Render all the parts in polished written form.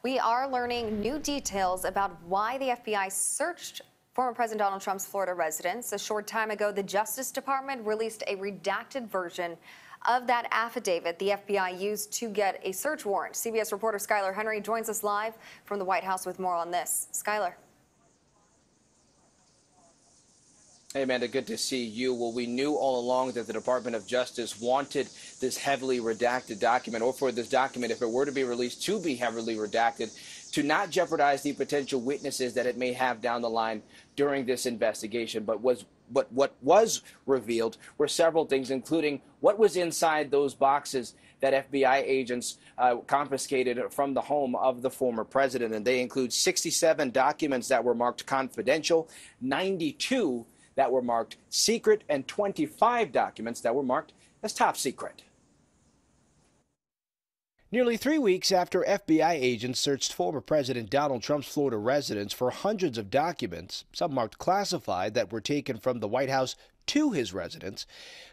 We are learning new details about why the FBI searched former President Donald Trump's Florida residence. A short time ago, the Justice Department released a redacted version of that affidavit the FBI used to get a search warrant. CBS reporter Skyler Henry joins us live from the White House with more on this. Skyler. Hey, Amanda, good to see you. Well, we knew all along that the Department of Justice wanted this heavily redacted document, or for this document, if it were to be released, to be heavily redacted, to not jeopardize the potential witnesses that it may have down the line during this investigation. But what was revealed were several things, including what was inside those boxes that FBI agents confiscated from the home of the former president. And they include 67 documents that were marked confidential, 92 that were marked secret, and 25 documents that were marked as top secret. Nearly 3 weeks after FBI agents searched former President Donald Trump's Florida residence for hundreds of documents, some marked classified, that were taken from the White House to his residence,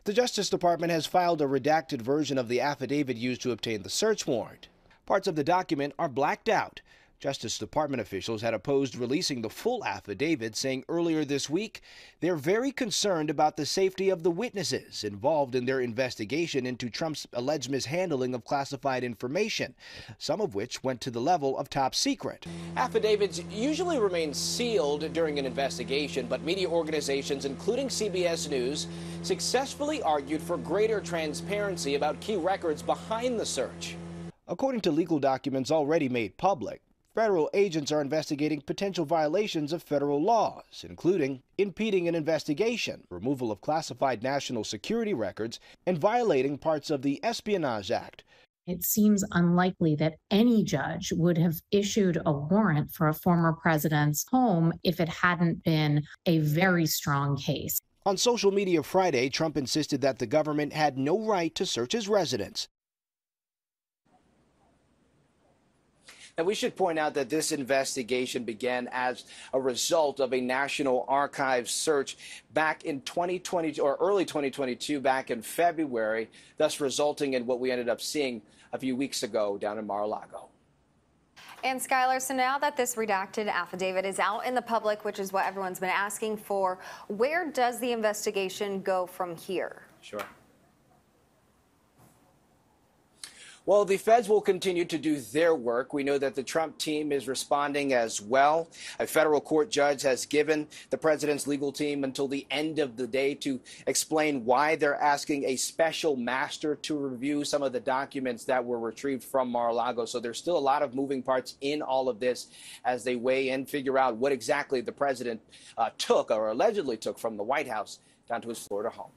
the Justice Department has filed a redacted version of the affidavit used to obtain the search warrant. Parts of the document are blacked out. Justice Department officials had opposed releasing the full affidavit, saying earlier this week they're very concerned about the safety of the witnesses involved in their investigation into Trump's alleged mishandling of classified information, some of which went to the level of top secret. Affidavits usually remain sealed during an investigation, but media organizations, including CBS News, successfully argued for greater transparency about key records behind the search. According to legal documents already made public, federal agents are investigating potential violations of federal laws, including impeding an investigation, removal of classified national security records, and violating parts of the Espionage Act. It seems unlikely that any judge would have issued a warrant for a former president's home if it hadn't been a very strong case. On social media Friday, Trump insisted that the government had no right to search his residence. And we should point out that this investigation began as a result of a National Archives search back in 2020 or early 2022, back in February, thus resulting in what we ended up seeing a few weeks ago down in Mar-a-Lago. And Skyler, so now that this redacted affidavit is out in the public, which is what everyone's been asking for, where does the investigation go from here? Sure. Well, the feds will continue to do their work. We know that the Trump team is responding as well. A federal court judge has given the president's legal team until the end of the day to explain why they're asking a special master to review some of the documents that were retrieved from Mar-a-Lago. So there's still a lot of moving parts in all of this as they weigh in, figure out what exactly the president took or allegedly took from the White House down to his Florida home.